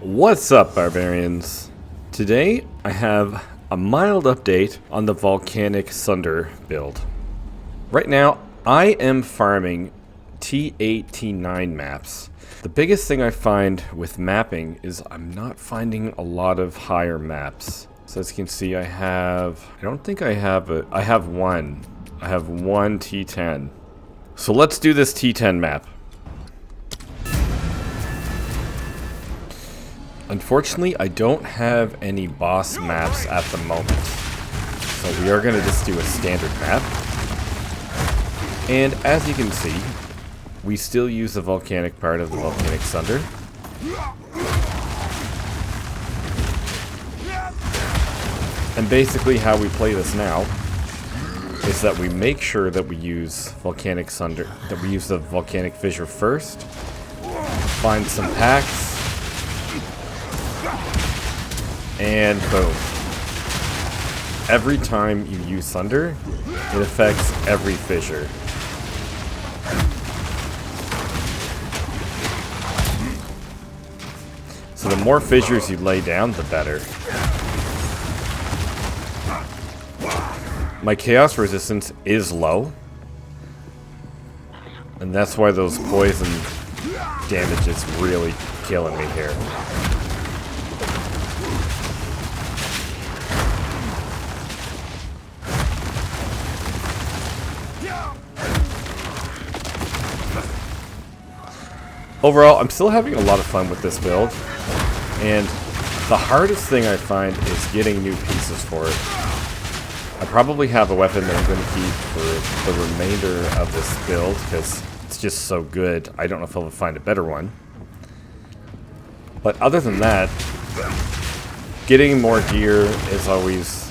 What's up, barbarians? Today I have a mild update on the Volcanic Sunder build. Right now I am farming T8, T9 maps. The biggest thing I find with mapping is I'm not finding a lot of higher maps. So as you can see, I have one T10. So let's do this T10 map. Unfortunately, I don't have any boss maps at the moment. So we are going to just do a standard map. And as you can see, we still use the volcanic part of the Volcanic Sunder. And basically how we play this now is that we make sure that we use Volcanic Sunder, that we use the Volcanic Fissure first, find some packs, and boom. Every time you use Sunder, it affects every fissure. So the more fissures you lay down, the better. My chaos resistance is low, and that's why those poison damage is really killing me here. Overall, I'm still having a lot of fun with this build, and the hardest thing I find is getting new pieces for it. I probably have a weapon that I'm going to keep for the remainder of this build, because it's just so good. I don't know if I'll find a better one. But other than that, getting more gear is always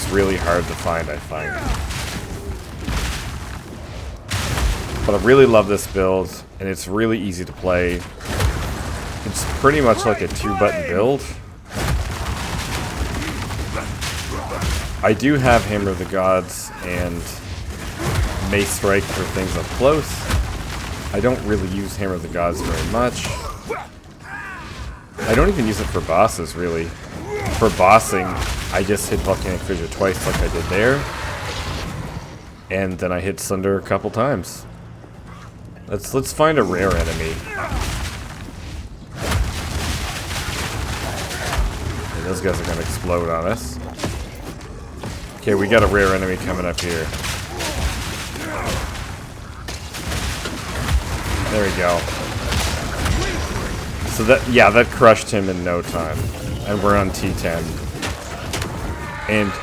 really hard to find, I find. But I really love this build, and it's really easy to play. It's pretty much like a 2-button build. I do have Hammer of the Gods and Mace Strike for things up close. I don't really use Hammer of the Gods very much. I don't even use it for bosses, really. For bossing, I just hit Volcanic Fissure twice like I did there. And then I hit Sunder a couple times. Let's find a rare enemy. Okay, those guys are gonna explode on us. Okay, we got a rare enemy coming up here. There we go. So that crushed him in no time. And we're on T10. And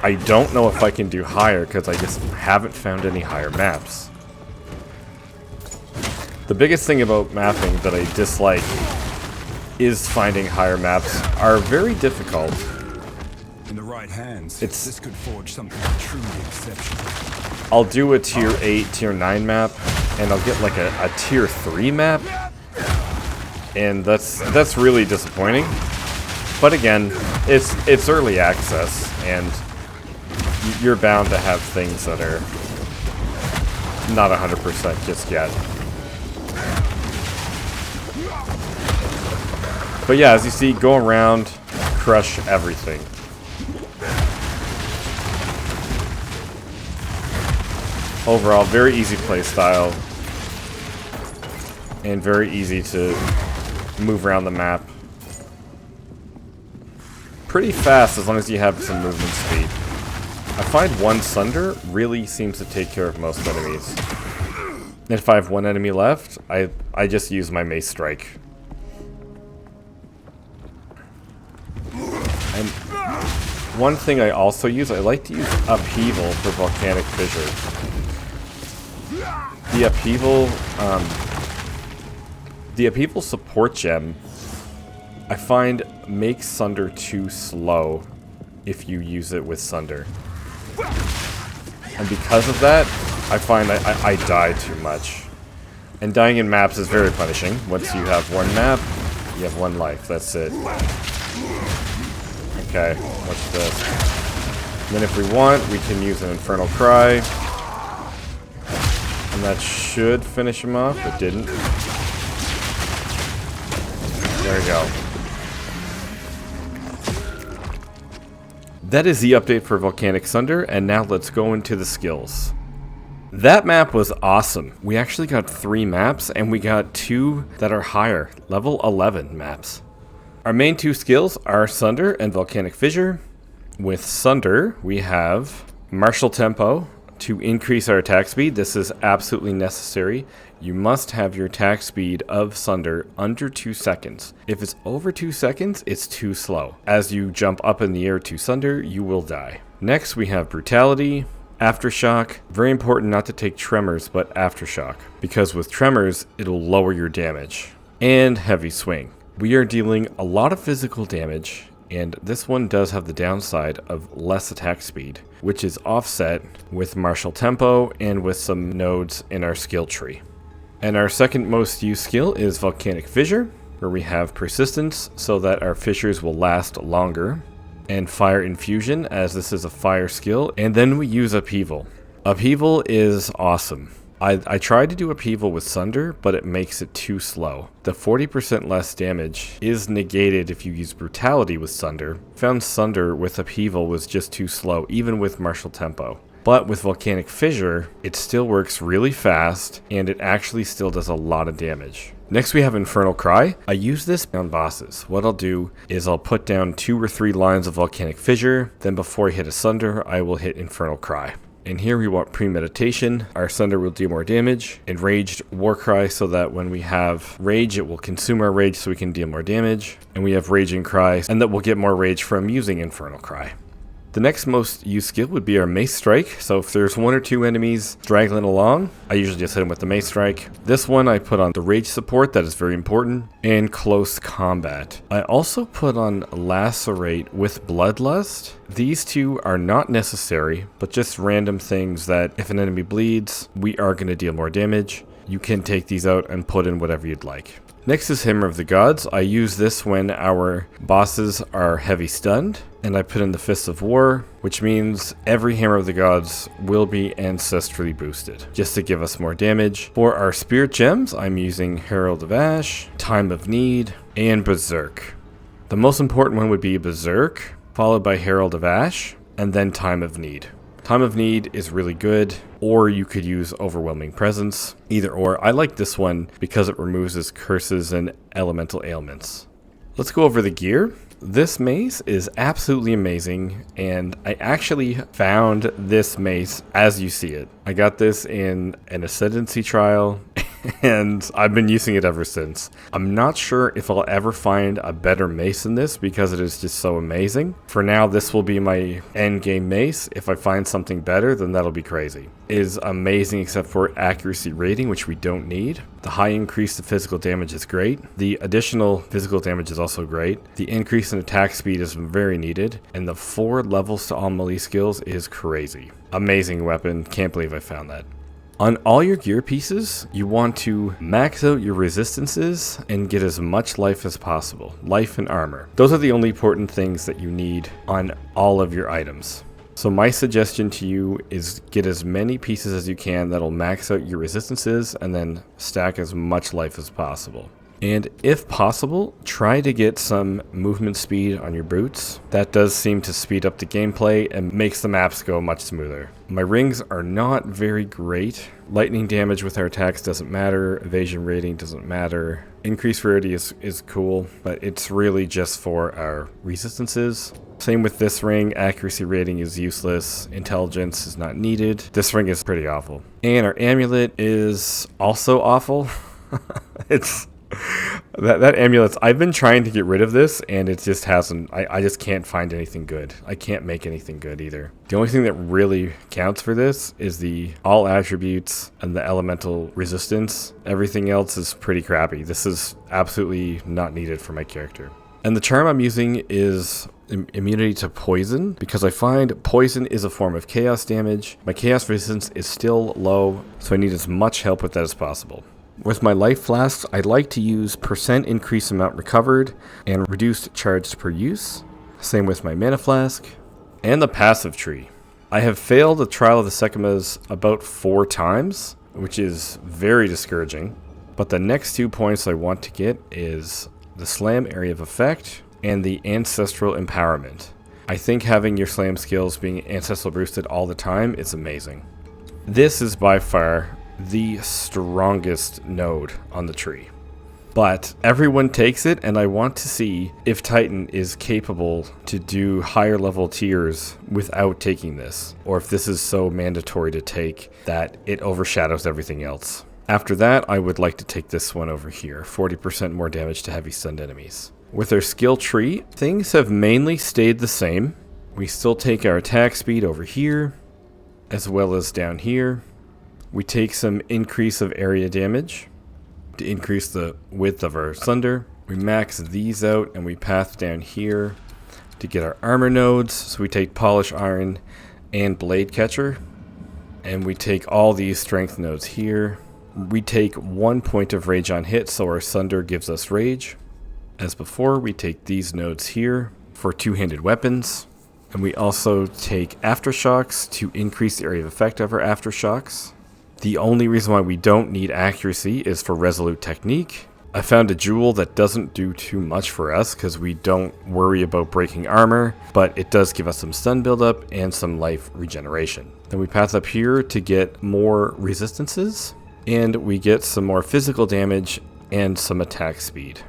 I don't know if I can do higher because I just haven't found any higher maps. The biggest thing about mapping that I dislike is finding higher maps are very difficult. In the right hands, this could forge something truly exceptional. I'll do a tier 8, tier 9 map, and I'll get like a tier 3 map, and that's really disappointing. But again, it's early access, and you're bound to have things that are not 100% just yet. But yeah, as you see, go around, crush everything. Overall, very easy play style, and very easy to move around the map. Pretty fast as long as you have some movement speed. I find one Sunder really seems to take care of most enemies. And if I have one enemy left, I just use my Mace Strike. And one thing I also use, I like to use Upheaval for Volcanic Fissure. The Upheaval support gem, I find makes Sunder too slow if you use it with Sunder. And because of that, I find I die too much. And dying in maps is very punishing. Once you have one map, you have one life. That's it. Okay, what's this? And then if we want, we can use an Infernal Cry. And that should finish him off. It didn't. There we go. That is the update for Volcanic Sunder, and now let's go into the skills. That map was awesome. We actually got 3 maps, and we got 2 that are higher, level 11 maps. Our main 2 skills are Sunder and Volcanic Fissure. With Sunder, we have Martial Tempo to increase our attack speed. This is absolutely necessary. You must have your attack speed of Sunder under 2 seconds. If it's over 2 seconds, it's too slow. As you jump up in the air to Sunder, you will die. Next, we have Brutality. Aftershock, very important not to take Tremors, but Aftershock, because with Tremors, it'll lower your damage. And Heavy Swing. We are dealing a lot of physical damage, and this one does have the downside of less attack speed, which is offset with Martial Tempo and with some nodes in our skill tree. And our second most used skill is Volcanic Fissure, where we have Persistence so that our fissures will last longer. And Fire Infusion, as this is a fire skill, and then we use Upheaval. Upheaval is awesome. I tried to do Upheaval with Sunder, but it makes it too slow. The 40% less damage is negated if you use Brutality with Sunder. Found Sunder with Upheaval was just too slow, even with Martial Tempo. But with Volcanic Fissure, it still works really fast, and it actually still does a lot of damage. Next we have Infernal Cry. I use this on bosses. What I'll do is I'll put down 2 or 3 lines of Volcanic Fissure, then before I hit a Sunder, I will hit Infernal Cry. And here we want Premeditation. Our Sunder will do more damage. Enraged Warcry, so that when we have Rage, it will consume our Rage so we can deal more damage. And we have Raging Cry, and that we'll get more Rage from using Infernal Cry. The next most used skill would be our Mace Strike. So if there's 1 or 2 enemies straggling along, I usually just hit them with the Mace Strike. This one I put on the Rage support, that is very important, and Close Combat. I also put on Lacerate with Bloodlust. These 2 are not necessary, but just random things that if an enemy bleeds, we are going to deal more damage. You can take these out and put in whatever you'd like. Next is Hammer of the Gods. I use this when our bosses are heavy stunned, and I put in the Fists of War, which means every Hammer of the Gods will be ancestrally boosted, just to give us more damage. For our Spirit Gems, I'm using Herald of Ash, Time of Need, and Berserk. The most important one would be Berserk, followed by Herald of Ash, and then Time of Need. Time of Need is really good, or you could use Overwhelming Presence. Either or. I like this one because it removes his curses and elemental ailments. Let's go over the gear. This mace is absolutely amazing, and I actually found this mace as you see it. I got this in an Ascendancy trial, and I've been using it ever since. I'm not sure if I'll ever find a better mace than this because it is just so amazing. For now, this will be my end game mace. If I find something better, then that'll be crazy. It is amazing except for accuracy rating, which we don't need. The high increase to physical damage is great. The additional physical damage is also great. The increase in attack speed is very needed. And the 4 levels to all melee skills is crazy. Amazing weapon. Can't believe I found that. On all your gear pieces, you want to max out your resistances and get as much life as possible. Life and armor. Those are the only important things that you need on all of your items. So my suggestion to you is get as many pieces as you can that'll max out your resistances and then stack as much life as possible. And if possible, try to get some movement speed on your boots. That does seem to speed up the gameplay and makes the maps go much smoother. My rings are not very great. Lightning damage with our attacks doesn't matter. Evasion rating doesn't matter. Increased rarity is cool, but it's really just for our resistances. Same with this ring. Accuracy rating is useless. Intelligence is not needed. This ring is pretty awful. And our amulet is also awful. It's... That amulet, I've been trying to get rid of this, and it just hasn't. I just can't find anything good. I can't make anything good either. The only thing that really counts for this is the all attributes and the elemental resistance. Everything else is pretty crappy. This is absolutely not needed for my character. And the charm I'm using is immunity to poison, because I find poison is a form of chaos damage. My chaos resistance is still low, so I need as much help with that as possible. With my life flasks, I like to use % increase amount recovered and reduced charged per use. Same with my mana flask. And the passive tree. I have failed the Trial of the Sekimas about 4 times, which is very discouraging. But the next 2 points I want to get is the slam area of effect, and the ancestral empowerment. I think having your slam skills being ancestral boosted all the time is amazing. This is by far the strongest node on the tree. But everyone takes it, and I want to see if Titan is capable to do higher level tiers without taking this, or if this is so mandatory to take that it overshadows everything else. After that, I would like to take this one over here, 40% more damage to heavy stunned enemies. With our skill tree, things have mainly stayed the same. We still take our attack speed over here, as well as down here. We take some increase of area damage to increase the width of our Sunder. We max these out and we path down here to get our armor nodes. So we take Polish Iron and Blade Catcher. And we take all these strength nodes here. We take 1 point of rage on hit, so our Sunder gives us rage. As before, we take these nodes here for two-handed weapons. And we also take Aftershocks to increase the area of effect of our Aftershocks. The only reason why we don't need accuracy is for Resolute Technique. I found a jewel that doesn't do too much for us because we don't worry about breaking armor, but it does give us some stun buildup and some life regeneration. Then we path up here to get more resistances, and we get some more physical damage and some attack speed.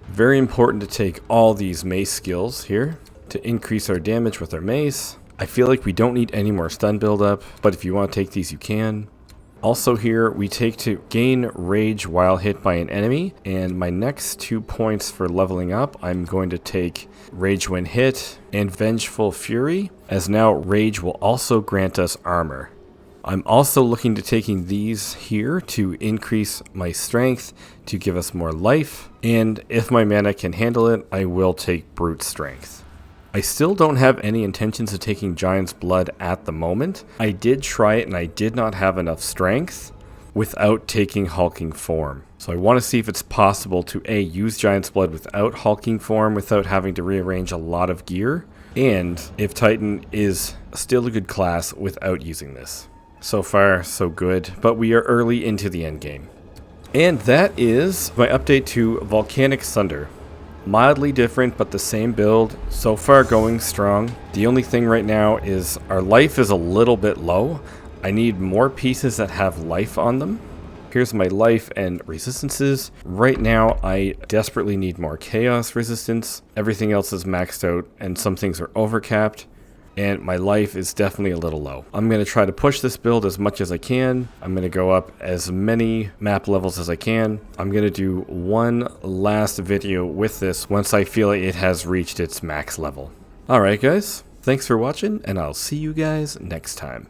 Very important to take all these mace skills here to increase our damage with our mace. I feel like we don't need any more stun buildup, but if you want to take these, you can. Also here, we take to gain rage while hit by an enemy, and my next 2 points for leveling up, I'm going to take rage when hit and vengeful fury, as now rage will also grant us armor. I'm also looking to taking these here to increase my strength to give us more life, and if my mana can handle it, I will take brute strength. I still don't have any intentions of taking Giant's Blood at the moment. I did try it and I did not have enough strength without taking Hulking Form. So I want to see if it's possible to A, use Giant's Blood without Hulking Form, without having to rearrange a lot of gear, and if Titan is still a good class without using this. So far, so good, but we are early into the endgame. And that is my update to Volcanic Sunder. Mildly different, but the same build. So far going strong. The only thing right now is our life is a little bit low. I need more pieces that have life on them. Here's my life and resistances. Right now, I desperately need more chaos resistance. Everything else is maxed out, and some things are overcapped. And my life is definitely a little low. I'm going to try to push this build as much as I can. I'm going to go up as many map levels as I can. I'm going to do one last video with this once I feel like it has reached its max level. Alright guys, thanks for watching, and I'll see you guys next time.